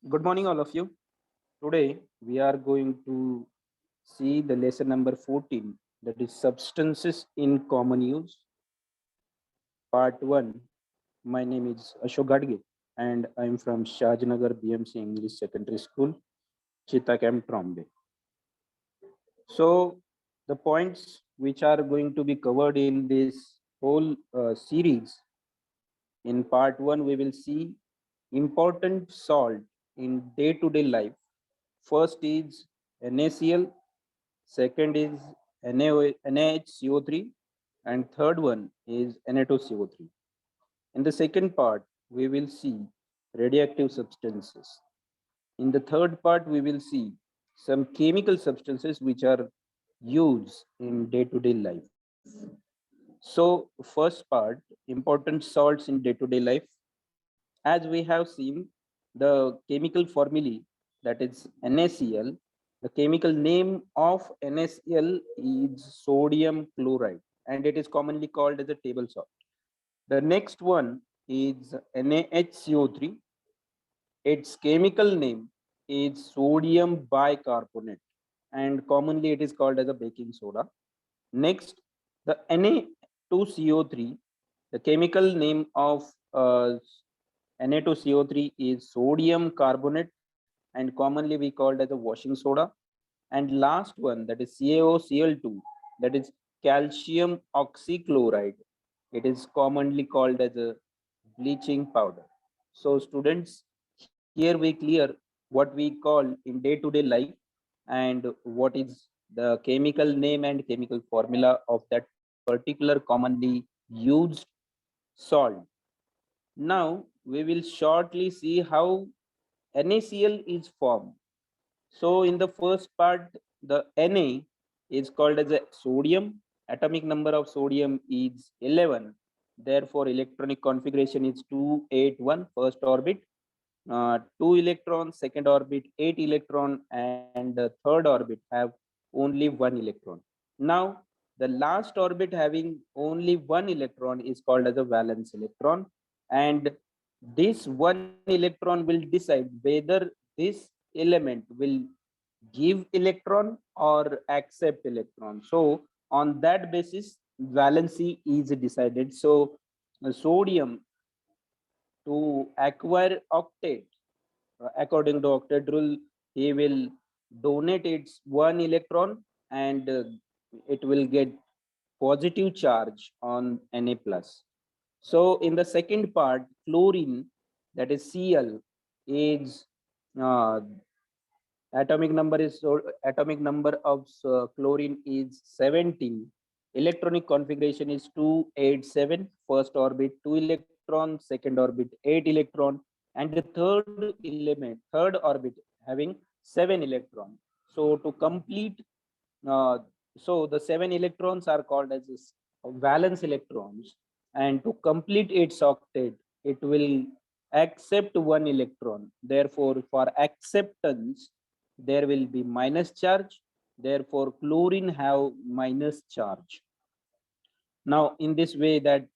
Good morning, all of you. Today, we are going to see the lesson number 14, that is Substances in Common Use, Part 1. My name is Ashok Gadge, and I am from Shahjanagar BMC English Secondary School, Chittagam, Trombay. So, the points which are going to be covered in this whole series, in Part 1, we will see important salt in day-to-day life. First is NaCl, second is NaHCO3, and third one is Na2CO3. In the second part, we will see radioactive substances. In the third part, we will see some chemical substances which are used in day-to-day life. So, first part, important salts in day-to-day life. As we have seen, the chemical formulae, that is NaCl, the chemical name of NaCl is sodium chloride, and it is commonly called as a table salt. The next one is NaHCO3. Its chemical name is sodium bicarbonate, and commonly it is called as a baking soda. Next, the Na2CO3, the chemical name of Na2CO3 is sodium carbonate, and commonly we called as a washing soda. And last one, that is CaOCl2, that is calcium oxychloride. It is commonly called as a bleaching powder. So students, here we clear what we call in day-to-day life and what is the chemical name and chemical formula of that particular commonly used salt. Now we will shortly see how NaCl is formed. So in the first part, the Na is called as a sodium. Atomic number of sodium is 11. Therefore, electronic configuration is 281, first orbit. 2 electrons, second orbit, 8 electron, and the third orbit have only 1 electron. Now, the last orbit having only 1 electron is called as a valence electron, and this 1 electron will decide whether this element will give electron or accept electron. So on that basis, valency is decided. So sodium, to acquire octet, according to octet rule, he will donate its 1 electron, and it will get positive charge on Na plus. So in the second part, chlorine, that is Cl, is uh, atomic number of chlorine is 17. Electronic configuration is 287. First orbit 2 electron, second orbit 8 electron, and the third orbit having 7 electron. So to complete, uh, so the 7 electrons are called as valence electrons, and to complete its octet, it will accept 1 electron. Therefore, for acceptance, there will be minus charge. Therefore, chlorine have minus charge. Now, in this way that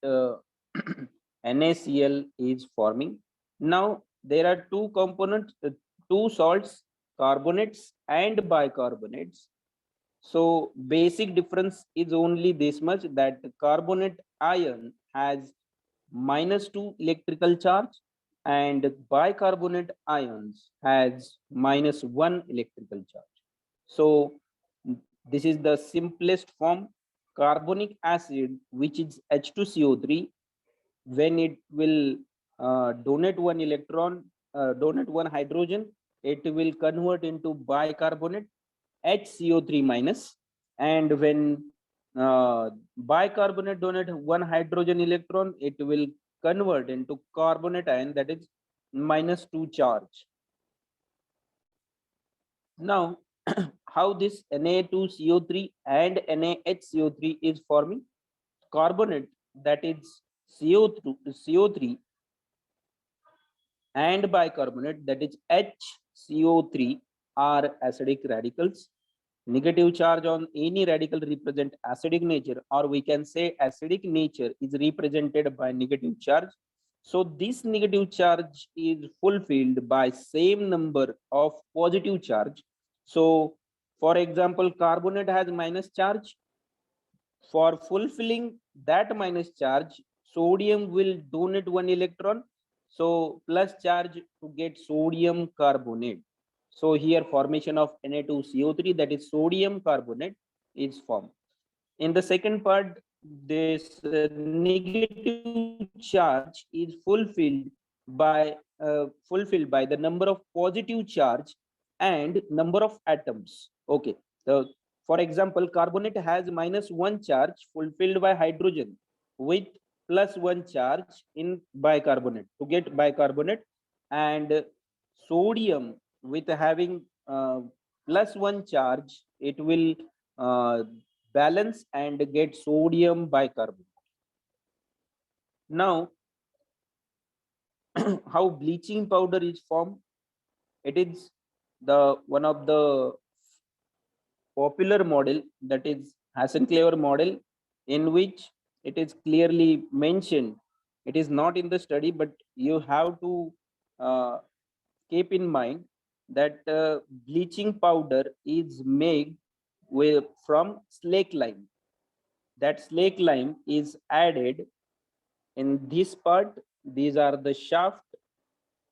NaCl is forming. Now, there are two components, two salts, carbonates and bicarbonates. So basic difference is only this much, that carbonate ion has -2 electrical charge and bicarbonate ions has -1 electrical charge. So this is the simplest form. Carbonic acid, which is H2CO3, when it will donate 1 electron, donate 1 hydrogen, it will convert into bicarbonate HCO3 minus, and when bicarbonate donate 1 hydrogen electron, it will convert into carbonate ion, that is -2 charge. Now, how this Na2CO3 and NaHCO3 is forming? Carbonate, that is CO3, and bicarbonate, that is HCO3, are acidic radicals. Negative charge on any radical represent acidic nature, or we can say acidic nature is represented by negative charge. So this negative charge is fulfilled by same number of positive charge. So for example, carbonate has minus charge. For fulfilling that minus charge, sodium will donate one electron. So plus charge to get sodium carbonate. So here formation of Na2CO3, that is sodium carbonate, is formed. In the second part, this negative charge is fulfilled by the number of positive charge and number of atoms. Okay. So for example, carbonate has minus one charge fulfilled by hydrogen with plus one charge in bicarbonate to get bicarbonate, and sodium with having plus one charge, it will uh, balance and get sodium bicarbonate. Now, how bleaching powder is formed? It is the one of the popular model, that is Hasenclever model, in which it is clearly mentioned. It is not in the study, but you have to uh, keep in mind that bleaching powder is made from slake lime. That slake lime is added in this part. These are the shaft.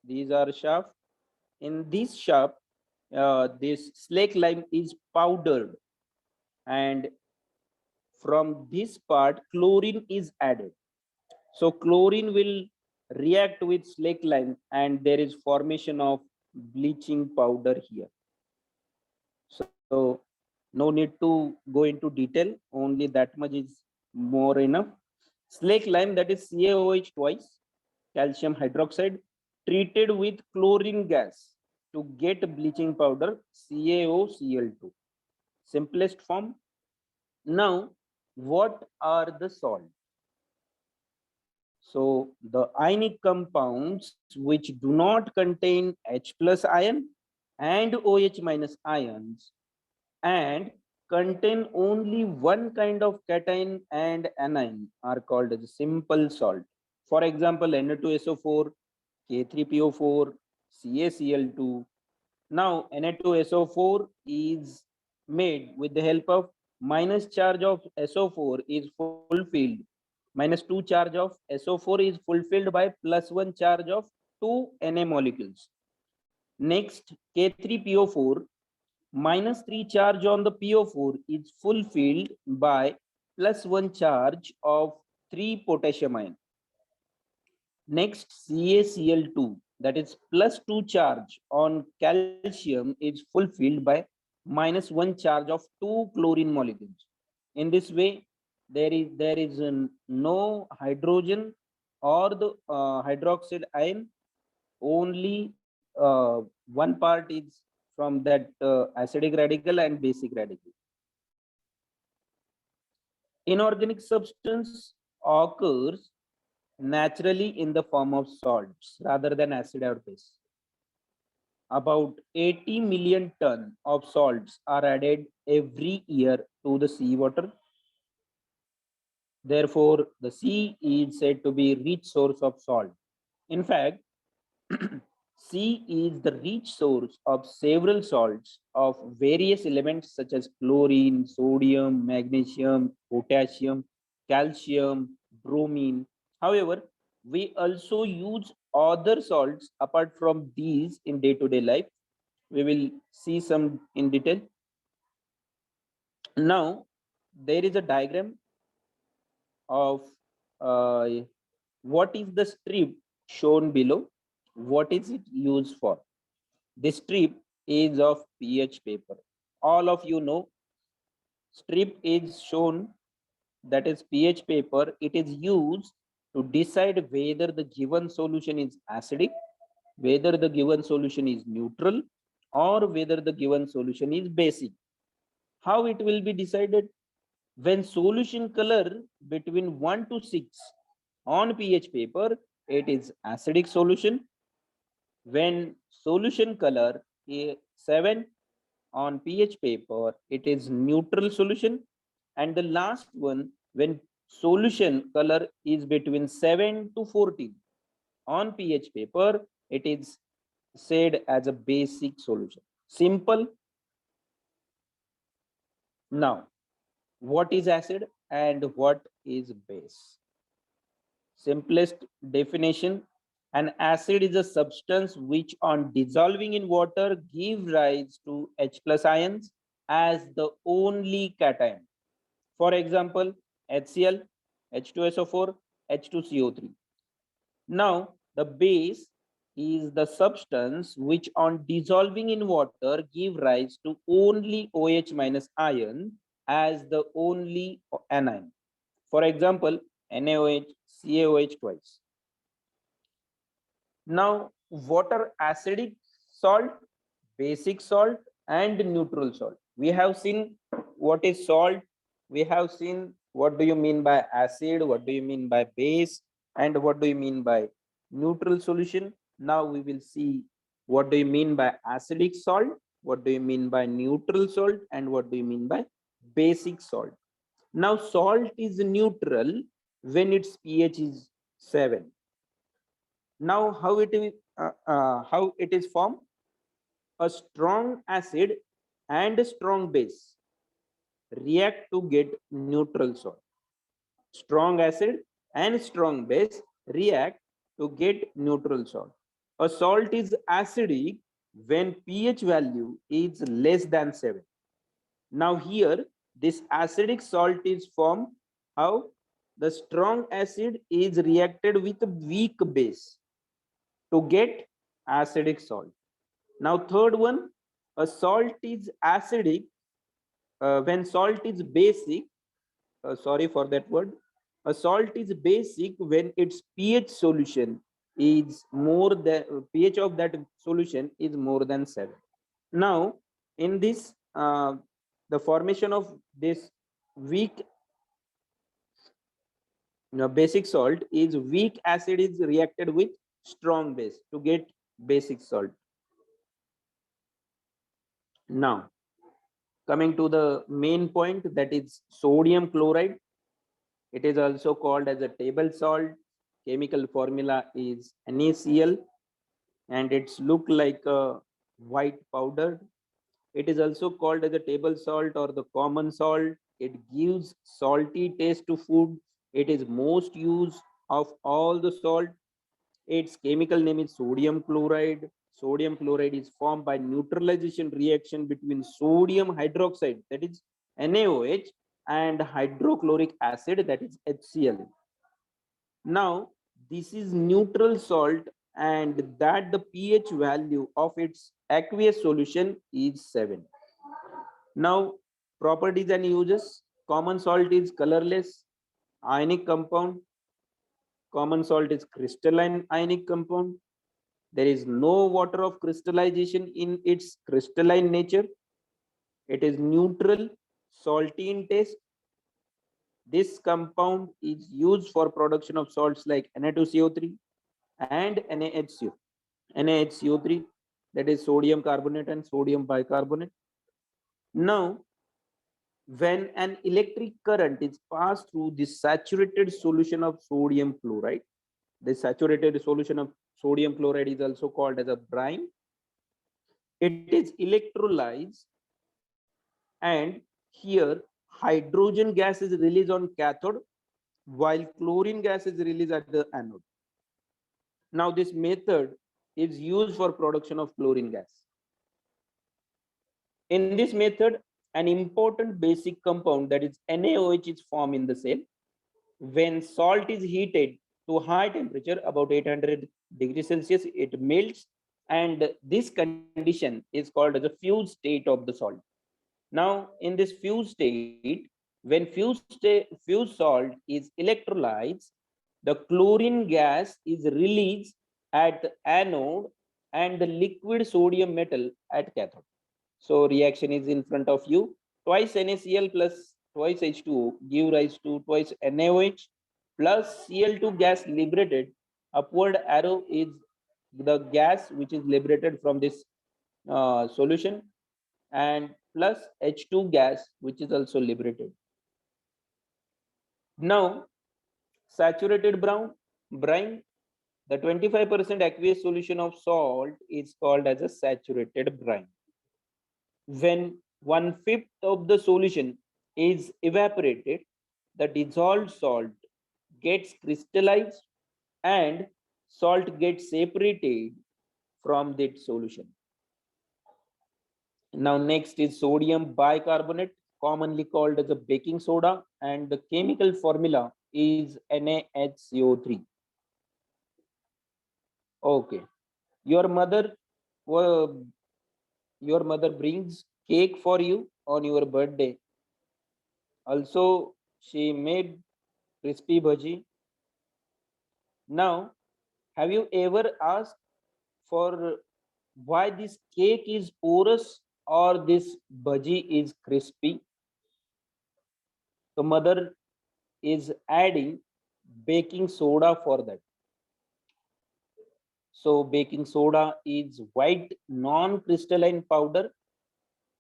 These are shaft. In this shaft, this slake lime is powdered, and from this part, chlorine is added. So chlorine will react with slake lime, and there is formation of bleaching powder here. So no need to go into detail, only that much is more enough. Slake lime, that is CaOH twice, calcium hydroxide, treated with chlorine gas to get bleaching powder CaOCl2. Simplest form. Now, what are the salts? So the ionic compounds which do not contain H plus ion and OH minus ions and contain only one kind of cation and anion are called as simple salt. For example, Na2SO4, K3PO4, CaCl2. Now, Na2SO4 is made with the help of minus charge of SO4 is fulfilled. Minus 2 charge of SO4 is fulfilled by plus 1 charge of 2 Na molecules. Next, K3PO4 minus 3 charge on the PO4 is fulfilled by plus 1 charge of 3 potassium ion. Next, CaCl2, that is plus 2 charge on calcium, is fulfilled by minus 1 charge of 2 chlorine molecules. In this way, there is no hydrogen or the hydroxide ion, only one part is from that acidic radical and basic radical. Inorganic substance occurs naturally in the form of salts rather than acid or base. About 80 million tons of salts are added every year to the seawater. Therefore, the sea is said to be a rich source of salt. In fact, sea is the rich source of several salts of various elements such as chlorine, sodium, magnesium, potassium, calcium, bromine. However, we also use other salts apart from these in day-to-day life. We will see some in detail. Now, there is a diagram of uh, what is the strip shown below. What is it used for? This strip is of pH paper. All of you know, strip is shown, that is pH paper. It is used to decide whether the given solution is acidic, whether the given solution is neutral, or whether the given solution is basic. How it will be decided? When solution color between 1 to 6 on pH paper, it is acidic solution. When solution color is 7 on pH paper, it is neutral solution. And the last one, when solution color is between 7 to 14, On pH paper, it is said as a basic solution. Simple. Now, what is acid and what is base? Simplest definition: an acid is a substance which on dissolving in water give rise to H plus ions as the only cation. For example, HCl, H2SO4, H2CO3. Now, the base is the substance which on dissolving in water give rise to only OH minus ion as the only anion. For example, NaOH, CaOH twice. Now, what are acidic salt, basic salt, and neutral salt? We have seen what is salt. We have seen what do you mean by acid, what do you mean by base, and what do you mean by neutral solution. Now we will see what do you mean by acidic salt, what do you mean by neutral salt, and what do you mean by basic salt. Now, salt is neutral when its pH is 7. Now, how it is formed? A strong acid and a strong base react to get neutral salt. Strong acid and strong base react to get neutral salt. A salt is acidic when pH value is less than 7. Now here, this acidic salt is formed. How? The strong acid is reacted with a weak base to get acidic salt. Now third one, a salt is acidic when salt is basic. Sorry for that word. A salt is basic when its pH solution is more than pH of that solution is more than 7. Now in this the formation of this weak basic salt is weak acid is reacted with strong base to get basic salt. Now coming to the main point, that is sodium chloride. It is also called as a table salt. Chemical formula is NaCl and it's look like a white powder. It is also called as a table salt or the common salt. It gives salty taste to food. It is most used of all the salt. Its chemical name is sodium chloride. Sodium chloride is formed by neutralization reaction between sodium hydroxide, that is NaOH, and hydrochloric acid, that is HCl. Now, this is neutral salt and that the pH value of its aqueous solution is 7. Now, properties and uses. Common salt is colorless, ionic compound. Common salt is crystalline ionic compound. There is no water of crystallization in its crystalline nature. It is neutral, salty in taste. This compound is used for production of salts like Na2CO3 and NaHCO3, that is sodium carbonate and sodium bicarbonate. Now, when an electric current is passed through the saturated solution of sodium chloride, the saturated solution of sodium chloride is also called as a brine. It is electrolyzed and here hydrogen gas is released on cathode while chlorine gas is released at the anode. Now this method is used for production of chlorine gas. In this method, an important basic compound, that is NaOH, is formed in the cell. When salt is heated to high temperature, about 800 degrees Celsius, it melts, and this condition is called as a fused state of the salt. Now, in this fused state, when fused salt is electrolyzed, the chlorine gas is released at anode and the liquid sodium metal at cathode. So reaction is in front of you. Twice NaCl plus twice H2O give rise to twice NaOH plus Cl2 gas liberated. Upward arrow is the gas which is liberated from this solution, and plus H2 gas which is also liberated. Now saturated brine, The 25% aqueous solution of salt is called as a saturated brine. When 1/5 of the solution is evaporated, the dissolved salt gets crystallized and salt gets separated from that solution. Now next is sodium bicarbonate, commonly called as a baking soda, and the chemical formula is NaHCO3. Okay, your mother uh, your mother brings cake for you on your birthday. Also, she made crispy bhaji. Now, have you ever asked for why this cake is porous or this bhaji is crispy? The mother is adding baking soda for that. So baking soda is white non-crystalline powder.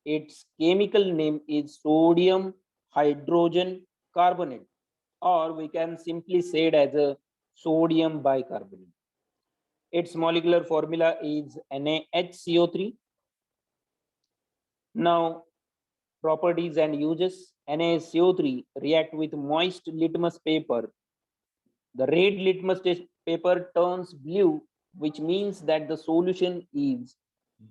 Its chemical name is sodium hydrogen carbonate, or we can simply say it as a sodium bicarbonate. Its molecular formula is NaHCO3. Now, properties and uses. NaCO3 react with moist litmus paper. The red litmus paper turns blue, which means that the solution is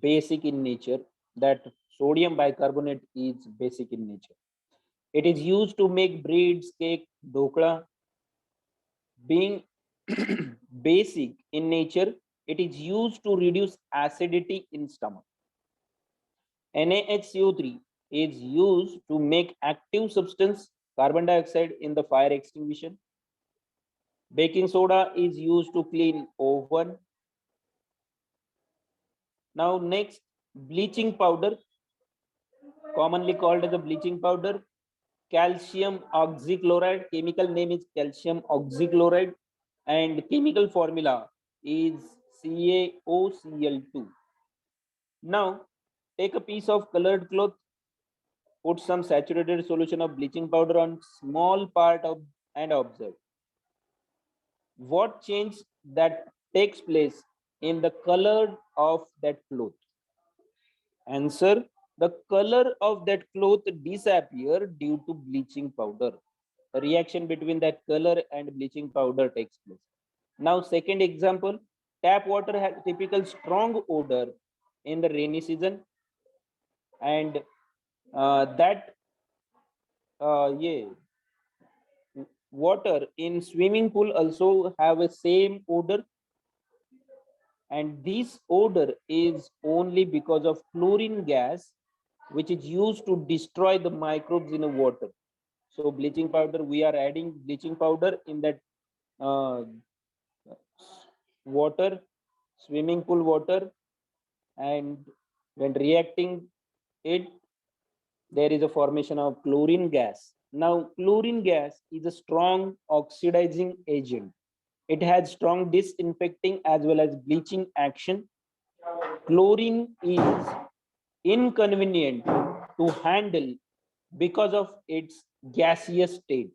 basic in nature, that sodium bicarbonate is basic in nature. It is used to make breads, cake, dokla. Being basic in nature, it is used to reduce acidity in stomach. NaHCO3 is used to make active substance carbon dioxide in the fire extinguisher. Baking soda is used to clean oven. Now next, bleaching powder, commonly called as a bleaching powder, calcium oxychloride, chemical name is calcium oxychloride, and chemical formula is CaOCl2. Now take a piece of colored cloth, put some saturated solution of bleaching powder on small part of and observe what change that takes place in the color of that cloth. Answer: the color of that cloth disappear due to bleaching powder. A reaction between that color and bleaching powder takes place. Now second example, tap water has typical strong odor in the rainy season, and that yeah, water in swimming pool also have a same odor, and this odor is only because of chlorine gas, which is used to destroy the microbes in the water. So bleaching powder, we are adding bleaching powder in that uh, water, swimming pool water, and when reacting it, there is a formation of chlorine gas. Now, chlorine gas is a strong oxidizing agent. It has strong disinfecting as well as bleaching action. Chlorine is inconvenient to handle because of its gaseous state.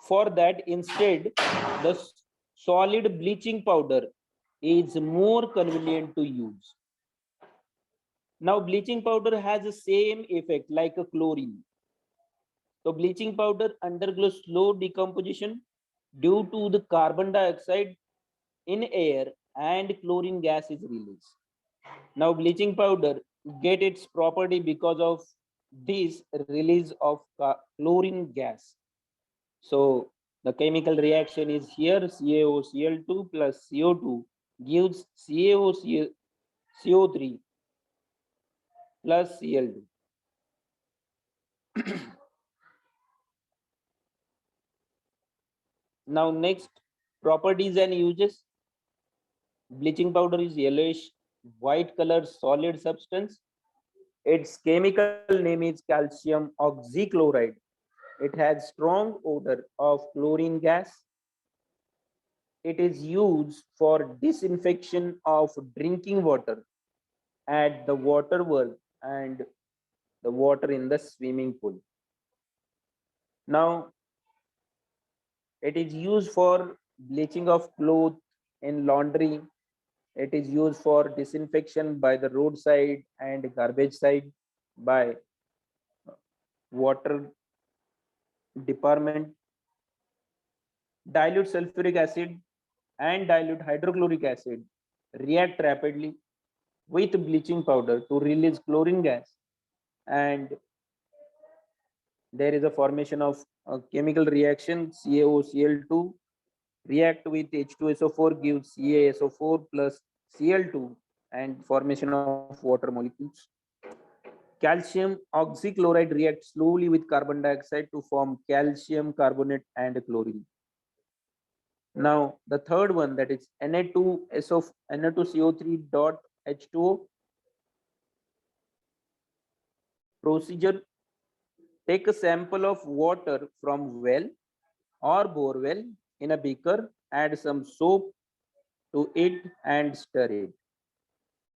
For that, instead, the solid bleaching powder is more convenient to use. Now, bleaching powder has the same effect like a chlorine. So, bleaching powder undergoes slow decomposition due to the carbon dioxide in air and chlorine gas is released. Now, bleaching powder get its property because of this release of chlorine gas. So the chemical reaction is here: CaOCl2 plus CO2 gives CaOCO3 plus Cl2. Now next, properties and uses. Bleaching powder is yellowish white color solid substance. Its chemical name is calcium oxychloride. It has strong odor of chlorine gas. It is used for disinfection of drinking water at the water world and the water in the swimming pool. Now, it is used for bleaching of clothes in laundry. It is used for disinfection by the roadside and garbage side by water department. Dilute sulfuric acid and dilute hydrochloric acid react rapidly with bleaching powder to release chlorine gas, and there is a formation of a chemical reaction. CaOCl2 react with H2SO4 gives CaSO4 plus Cl2 and formation of water molecules. Calcium oxychloride reacts slowly with carbon dioxide to form calcium carbonate and chlorine. Now the third one, that is Na2CO3 dot H2O procedure. Take a sample of water from well or borewell in a beaker, add some soap to it and stir it.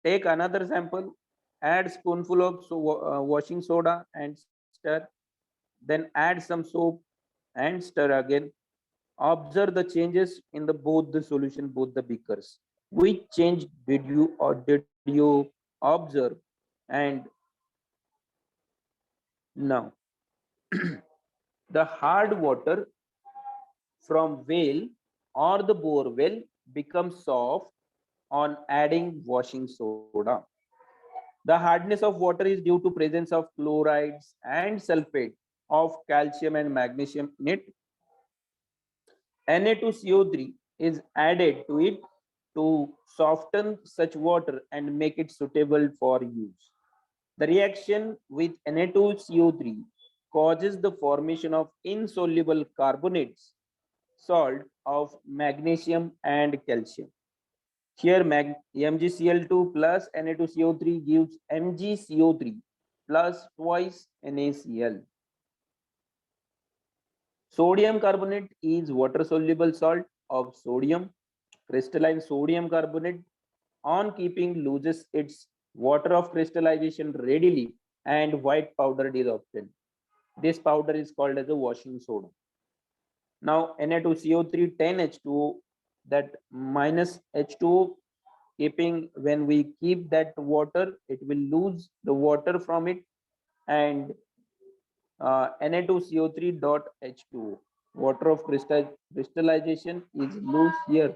Take another sample, add spoonful of washing soda and stir, then add some soap and stir again. Observe the changes in the both the solution, both the beakers. Which change did you observe? And now the hard water from well or the bore well becomes soft on adding washing soda. The hardness of water is due to presence of chlorides and sulfate of calcium and magnesium in it. Na2CO3 is added to it to soften such water and make it suitable for use. The reaction with Na2CO3 causes the formation of insoluble carbonates, salt of magnesium and calcium. Here MgCl2 plus Na2CO3 gives MgCO3 plus twice NaCl. Sodium carbonate is water soluble salt of sodium. Crystalline sodium carbonate on keeping loses its water of crystallization readily and white powder is obtained. This powder is called as a washing soda. Now Na2CO3 10H2O, that minus H2O, keeping when we keep that water, it will lose the water from it, and Na2CO3 dot H2O, water of crystallization is loose here.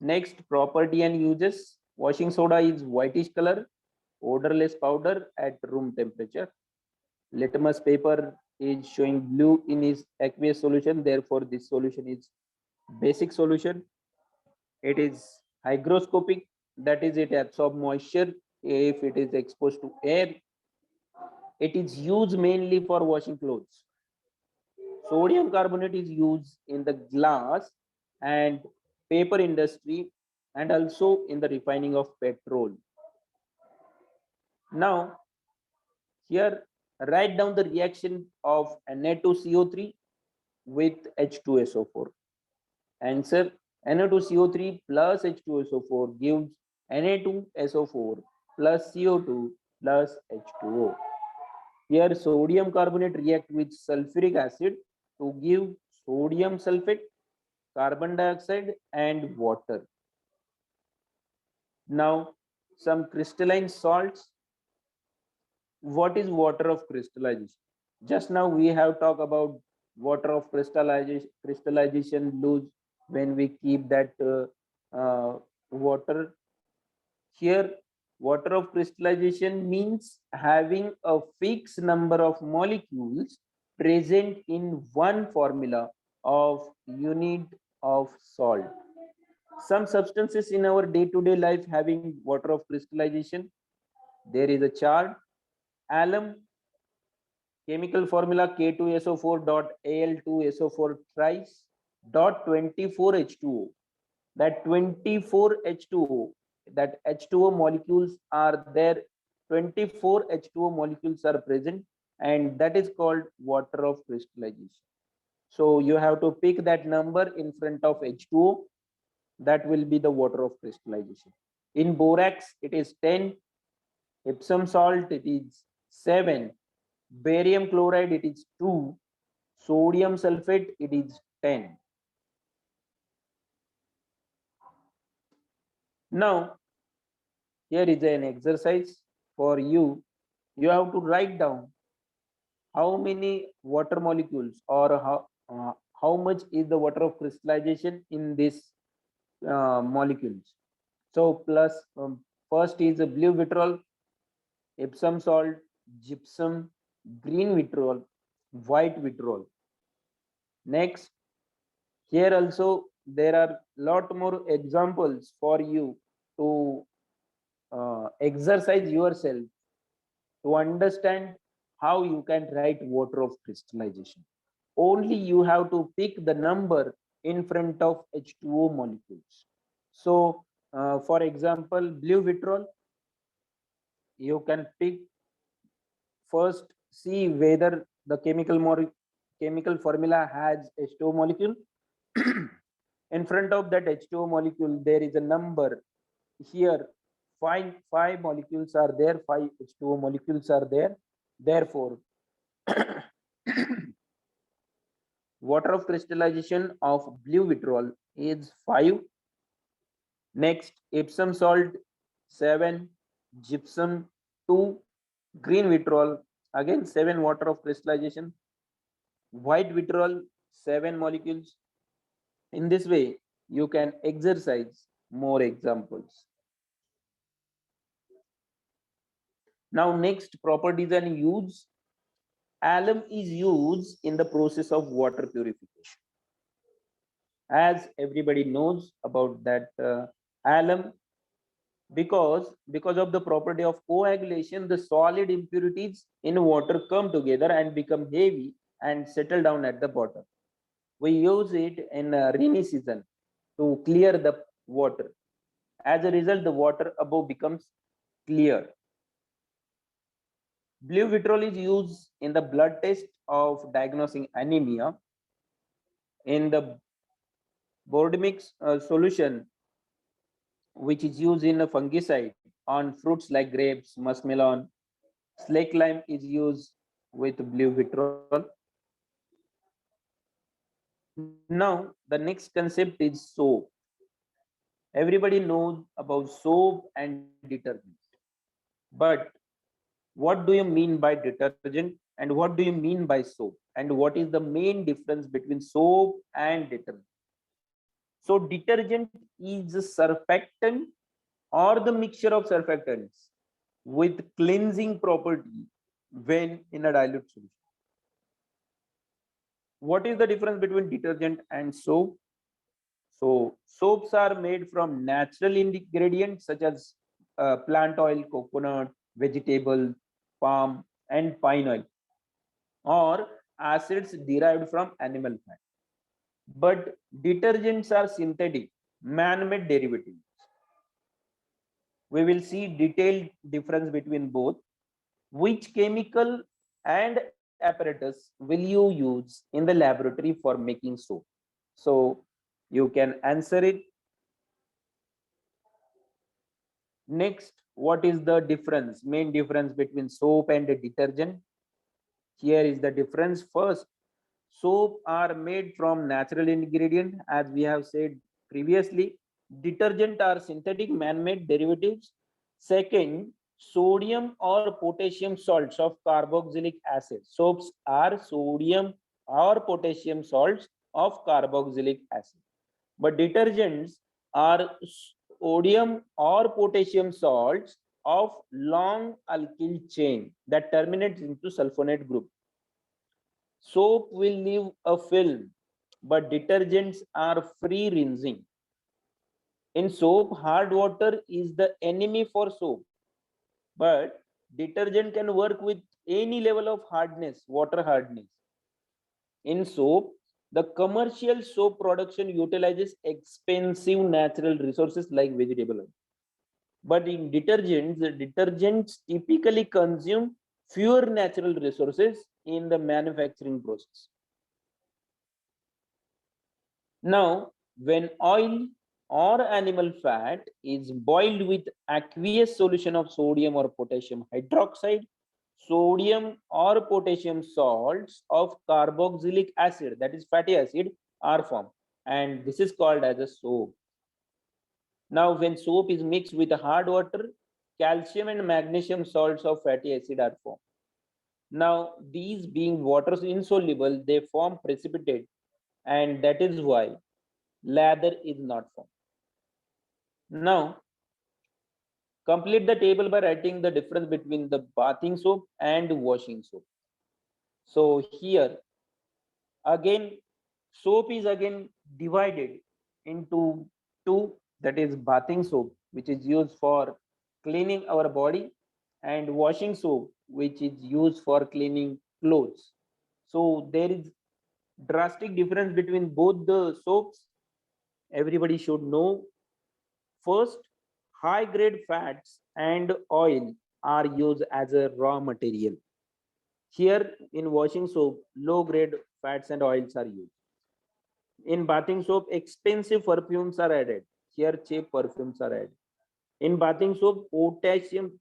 Next, property and uses. Washing soda is whitish color, odorless powder at room temperature. Litmus paper is showing blue in its aqueous solution, therefore this solution is basic solution. It is hygroscopic, that is it absorbs moisture if it is exposed to air. It is used mainly for washing clothes. Sodium carbonate is used in the glass and paper industry and also in the refining of petrol. Now here write down the reaction of Na2CO3 with H2SO4. Answer: Na2CO3 plus H2SO4 gives Na2SO4 plus CO2 plus H2O. Here sodium carbonate react with sulfuric acid to give sodium sulfate, carbon dioxide and water. Now some crystalline salts. What is water of crystallization? Just now we have talked about water of crystallization lose when we keep that water. Here water of crystallization means having a fixed number of molecules present in one formula of unit of salt. Some substances in our day-to-day life having water of crystallization. There is a chart. Alum, chemical formula K2SO4 dot Al2SO4 thrice dot 24H2O. That 24H2O, that H2O molecules are there, 24 H2O molecules are present, and that is called water of crystallization. So you have to pick that number in front of H2O, that will be the water of crystallization. In borax it is 10, Epsom salt it is 7, barium chloride it is 2, sodium sulfate it is 10. Now, here is an exercise for you. You have to write down how many water molecules or how much is the water of crystallization in this molecules. So plus first is a blue vitriol, Epsom salt, gypsum, green vitriol, white vitriol. Next, here also there are lot more examples for you to exercise yourself to understand how you can write water of crystallization. Only you have to pick the number in front of H2O molecules. So, for example, blue vitriol, you can pick first, see whether the chemical formula has H2O molecule. In front of that H2O molecule, there is a number here. Five molecules are there, 5 H2O molecules are there. Therefore, water of crystallization of blue vitriol is 5. Next, Epsom salt 7, gypsum 2, green vitriol again 7 water of crystallization, white vitriol 7 molecules. In this way, you can exercise more examples. Now, next, properties and use. Alum is used in the process of water purification. As everybody knows about that alum, because of the property of coagulation, the solid impurities in water come together and become heavy and settle down at the bottom. We use it in rainy season to clear the water. As a result, the water above becomes clear. Blue vitriol is used in the blood test of diagnosing anemia. In the Bordemix solution, which is used in a fungicide on fruits like grapes, muskmelon, slake lime is used with blue vitriol. Now, the next concept is soap. Everybody knows about soap and detergent. But what do you mean by detergent and what do you mean by soap? And what is the main difference between soap and detergent? So detergent is a surfactant or the mixture of surfactants with cleansing property when in a dilute solution. What is the difference between detergent and soap? So soaps are made from natural ingredients such as plant oil, coconut, vegetable, palm, and pine oil, or acids derived from animal fat. But detergents are synthetic, man-made derivatives. We will see detailed difference between both. Which chemical and apparatus will you use in the laboratory for making soap? So you can answer it. Next, what is the difference, main difference between soap and detergent? Here is the difference. First, soap are made from natural ingredient, as we have said previously. Detergent are synthetic man-made derivatives. Second, sodium or potassium salts of carboxylic acid. Soaps are sodium or potassium salts of carboxylic acid. But detergents are sodium or potassium salts of long alkyl chain that terminates into sulfonate group. Soap will leave a film, but detergents are free rinsing. In soap, hard water is the enemy for soap, but detergent can work with any level of hardness, water hardness. In soap, the commercial soap production utilizes expensive natural resources like vegetable oil. But in detergents, the detergents typically consume fewer natural resources in the manufacturing process. Now, when oil or animal fat is boiled with aqueous solution of sodium or potassium hydroxide, sodium or potassium salts of carboxylic acid, that is fatty acid, are formed, and this is called as a soap. Now, when soap is mixed with hard water, calcium and magnesium salts of fatty acid are formed. Now, these being water insoluble, they form precipitate, and that is why lather is not formed. Now, complete the table by writing the difference between the bathing soap and washing soap. So here again, soap is again divided into two, that is bathing soap, which is used for cleaning our body, and washing soap, which is used for cleaning clothes. So there is drastic difference between both the soaps. Everybody should know. First, high grade fats and oil are used as a raw material. Here in washing soap, low grade fats and oils are used. In bathing soap, expensive perfumes are added. Here, cheap perfumes are added. In bathing soap, potassium,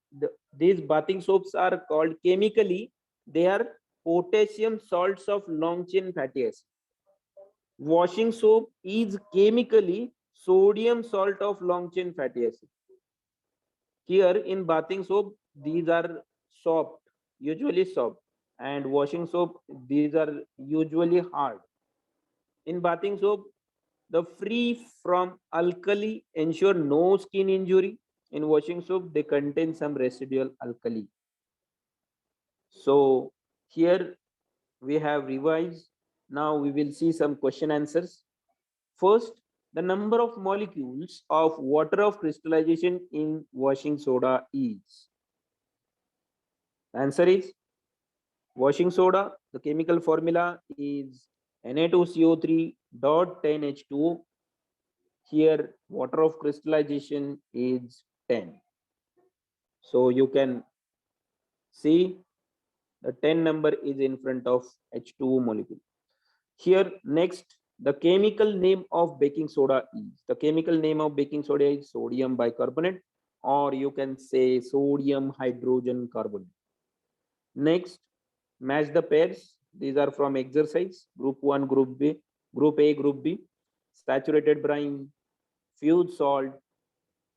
these bathing soaps are called chemically, they are potassium salts of long chain fatty acid. Washing soap is chemically sodium salt of long chain fatty acid. Here in bathing soap, these are soft, usually soft, and washing soap, these are usually hard. In bathing soap, the free from alkali ensure no skin injury. In washing soap, they contain some residual alkali. So here we have revised. Now we will see some question answers. First, the number of molecules of water of crystallization in washing soda is. Answer is washing soda. The chemical formula is Na2CO3 dot 10H2O. Here water of crystallization is 10. So you can see the 10 number is in front of H2O molecule. Here next, the chemical name of baking soda is. The chemical name of baking soda is sodium bicarbonate, or you can say sodium hydrogen carbonate. Next, match the pairs. These are from exercise, group 1, group B, group A, group B. Saturated brine, fused salt,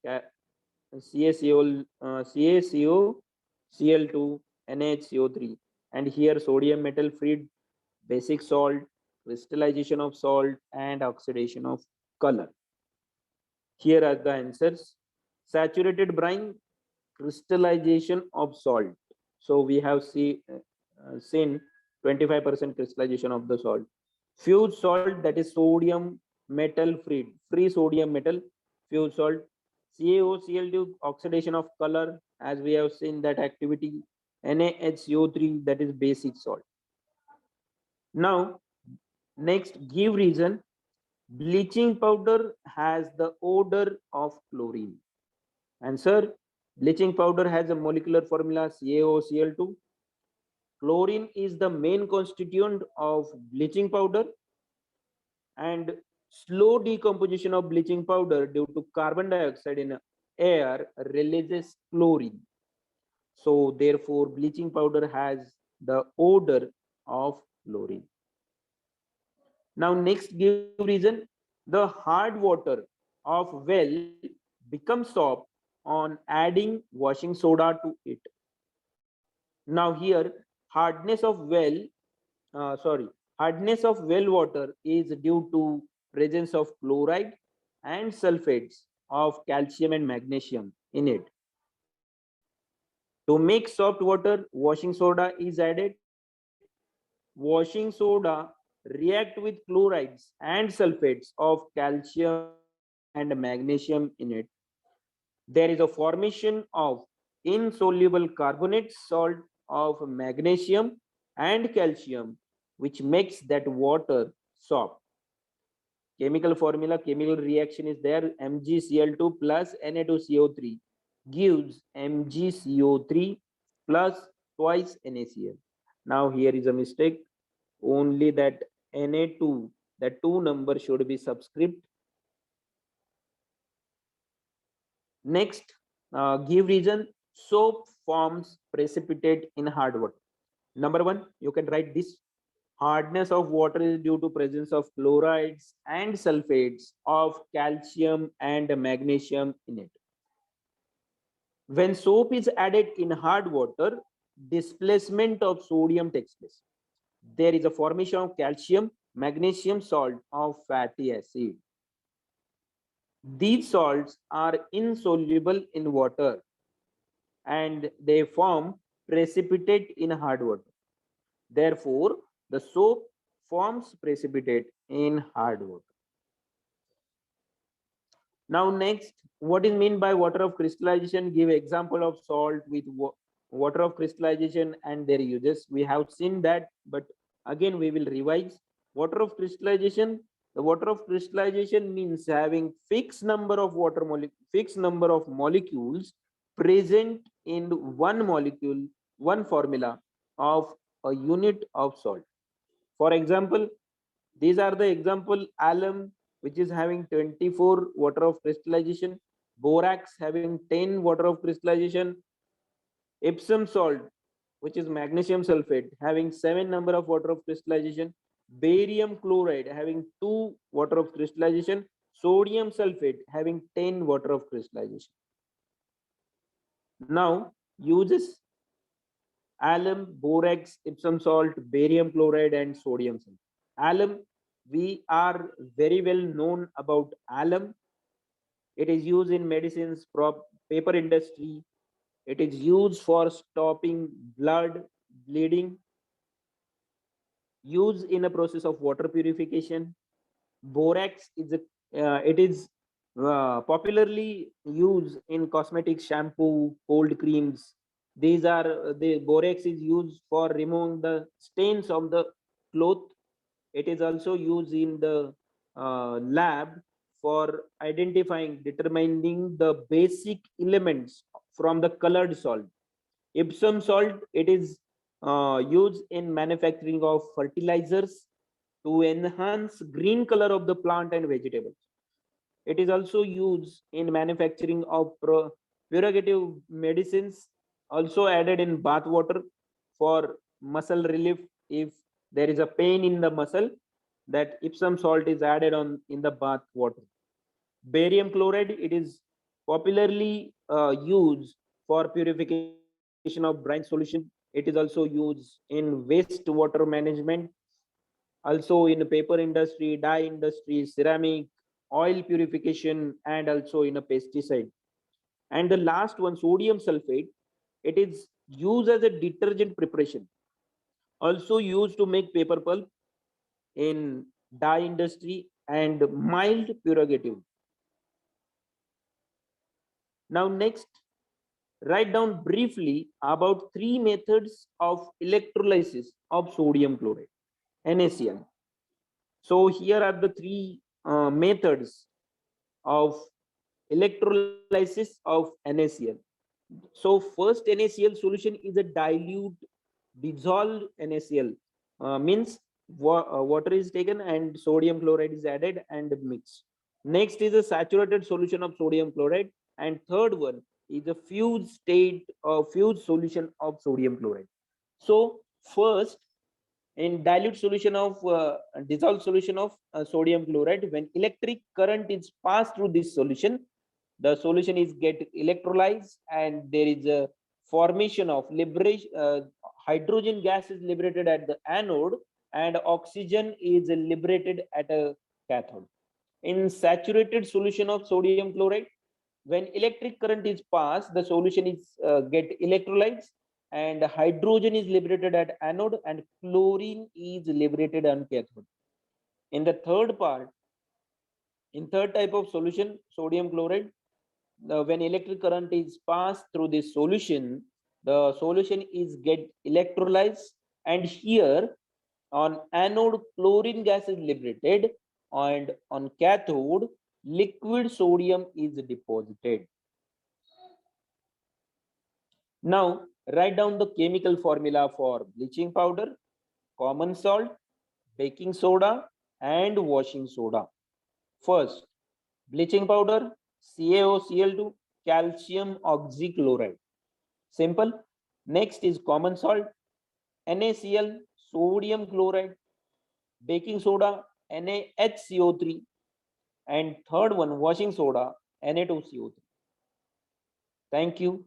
CaCO, CaCO, Cl2, NaHCO3, and here sodium metal freed, basic salt, crystallization of salt, and oxidation of color. Here are the answers. Saturated brine, crystallization of salt. So we have seen 25% crystallization of the salt. Fused salt, that is sodium metal freed, free sodium metal, fused salt. CaOCl2, oxidation of color, as we have seen that activity. NaHCO3, that is basic salt. Now, next, give reason. Bleaching powder has the odor of chlorine. Answer, bleaching powder has a molecular formula CaOCl2. Chlorine is the main constituent of bleaching powder, and slow decomposition of bleaching powder due to carbon dioxide in air releases chlorine. So therefore, bleaching powder has the odor of chlorine. Now next, give reason. The hard water of well becomes soft on adding washing soda to it. Now here, hardness of well, hardness of well water is due to presence of chloride and sulfates of calcium and magnesium in it. To make soft water, washing soda is added. Washing soda react with chlorides and sulfates of calcium and magnesium in it. There is a formation of insoluble carbonate salt of magnesium and calcium, which makes that water soft. Chemical formula, chemical reaction is there. MgCl2 plus Na2CO3 gives MgCO3 plus twice NaCl. Now here is a mistake. Only that Na2, that 2 number should be subscript. Next, give reason. Soap forms precipitate in hard water. Number 1, you can write this. Hardness of water is due to presence of chlorides and sulfates of calcium and magnesium in it. When soap is added in hard water, displacement of sodium takes place. There is a formation of calcium, magnesium salt of fatty acid. These salts are insoluble in water and they form precipitate in hard water. Therefore, the soap forms precipitate in hard water. Now next, what is meant by water of crystallization? Give example of salt with water of crystallization and their uses. We have seen that, but again we will revise. Water of crystallization. The water of crystallization means having fixed number of fixed number of molecules present in one molecule, one formula of a unit of salt. For example, these are the example: alum, which is having 24 water of crystallization; borax having 10 water of crystallization; Epsom salt, which is magnesium sulfate, having 7 number of water of crystallization; barium chloride having 2 water of crystallization; sodium sulfate having 10 water of crystallization. Now, uses: alum, borax, Epsom salt, barium chloride, and sodium sulfate. Alum, we are very well known about alum. It is used in medicines, paper industry. It is used for stopping blood bleeding, used in a process of water purification. Borax is it is popularly used in cosmetic shampoo, cold creams. These are the borax is used for removing the stains of the cloth. It is also used in the lab for identifying, determining the basic elements from the colored salt. Epsom salt, it is used in manufacturing of fertilizers to enhance green color of the plant and vegetables. It is also used in manufacturing of purgative medicines, also added in bath water for muscle relief. If there is a pain in the muscle, that Epsom salt is added on in the bath water. Barium chloride, it is popularly used for purification of brine solution. It is also used in wastewater management, also in paper industry, dye industry, ceramic, oil purification, and also in a pesticide. And the last one, sodium sulfate, it is used as a detergent preparation, also used to make paper pulp in dye industry and mild purgative. Now next, write down briefly about 3 methods of electrolysis of sodium chloride, NaCl. So here are the 3 methods of electrolysis of NaCl. So first NaCl solution is a dilute dissolved NaCl, means water is taken and sodium chloride is added and mixed. Next is a saturated solution of sodium chloride, and third one is a fused state or fused solution of sodium chloride. So first, in dilute solution of dissolved solution of sodium chloride, when electric current is passed through this solution, the solution is get electrolyzed and there is a formation of liberation. Hydrogen gas is liberated at the anode and oxygen is liberated at a cathode. In saturated solution of sodium chloride, when electric current is passed, the solution is get electrolyzed and hydrogen is liberated at anode and chlorine is liberated on cathode. In the third part, in third type of solution, sodium chloride, when electric current is passed through this solution, the solution is get electrolyzed, and here on anode chlorine gas is liberated and on cathode liquid sodium is deposited. Now write down the chemical formula for bleaching powder, common salt, baking soda, and washing soda. First, bleaching powder, CaOCl2, calcium oxychloride. Simple. Next is common salt, NaCl, sodium chloride. baking soda NaHCO3, and third one washing soda Na2CO3. Thank you.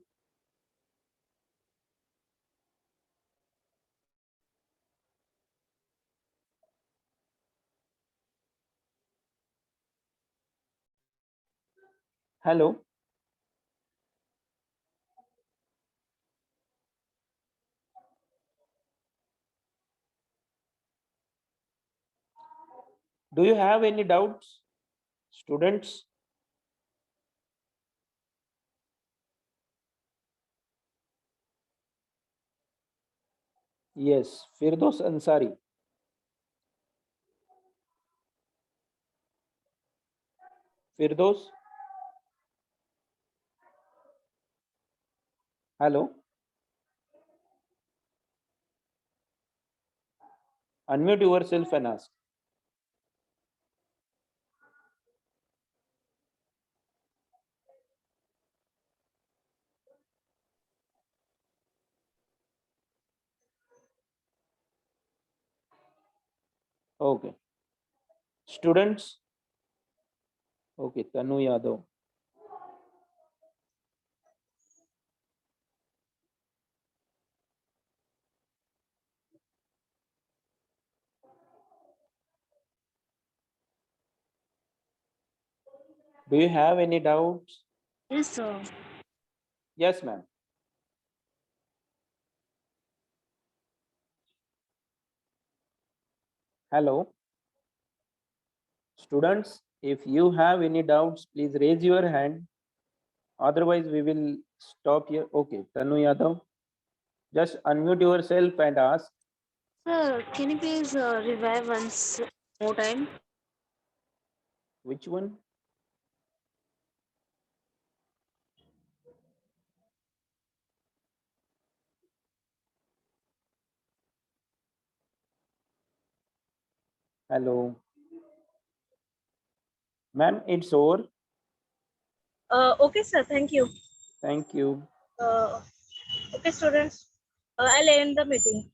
Hello. Do you have any doubts, students? Yes, Firdos Ansari. Firdos. Hello. Unmute yourself and ask. Okay. Students. Okay, Tanu Yadav. Do you have any doubts? Yes, sir. Yes, ma'am. Hello. Students, if you have any doubts, please raise your hand. Otherwise, we will stop here. Okay, Tanu Yadav. Just unmute yourself and ask. Sir, can you please revive once more time? Which one? Hello. Ma'am, it's over. Okay, sir. Thank you. Thank you. Okay, students. I'll end the meeting.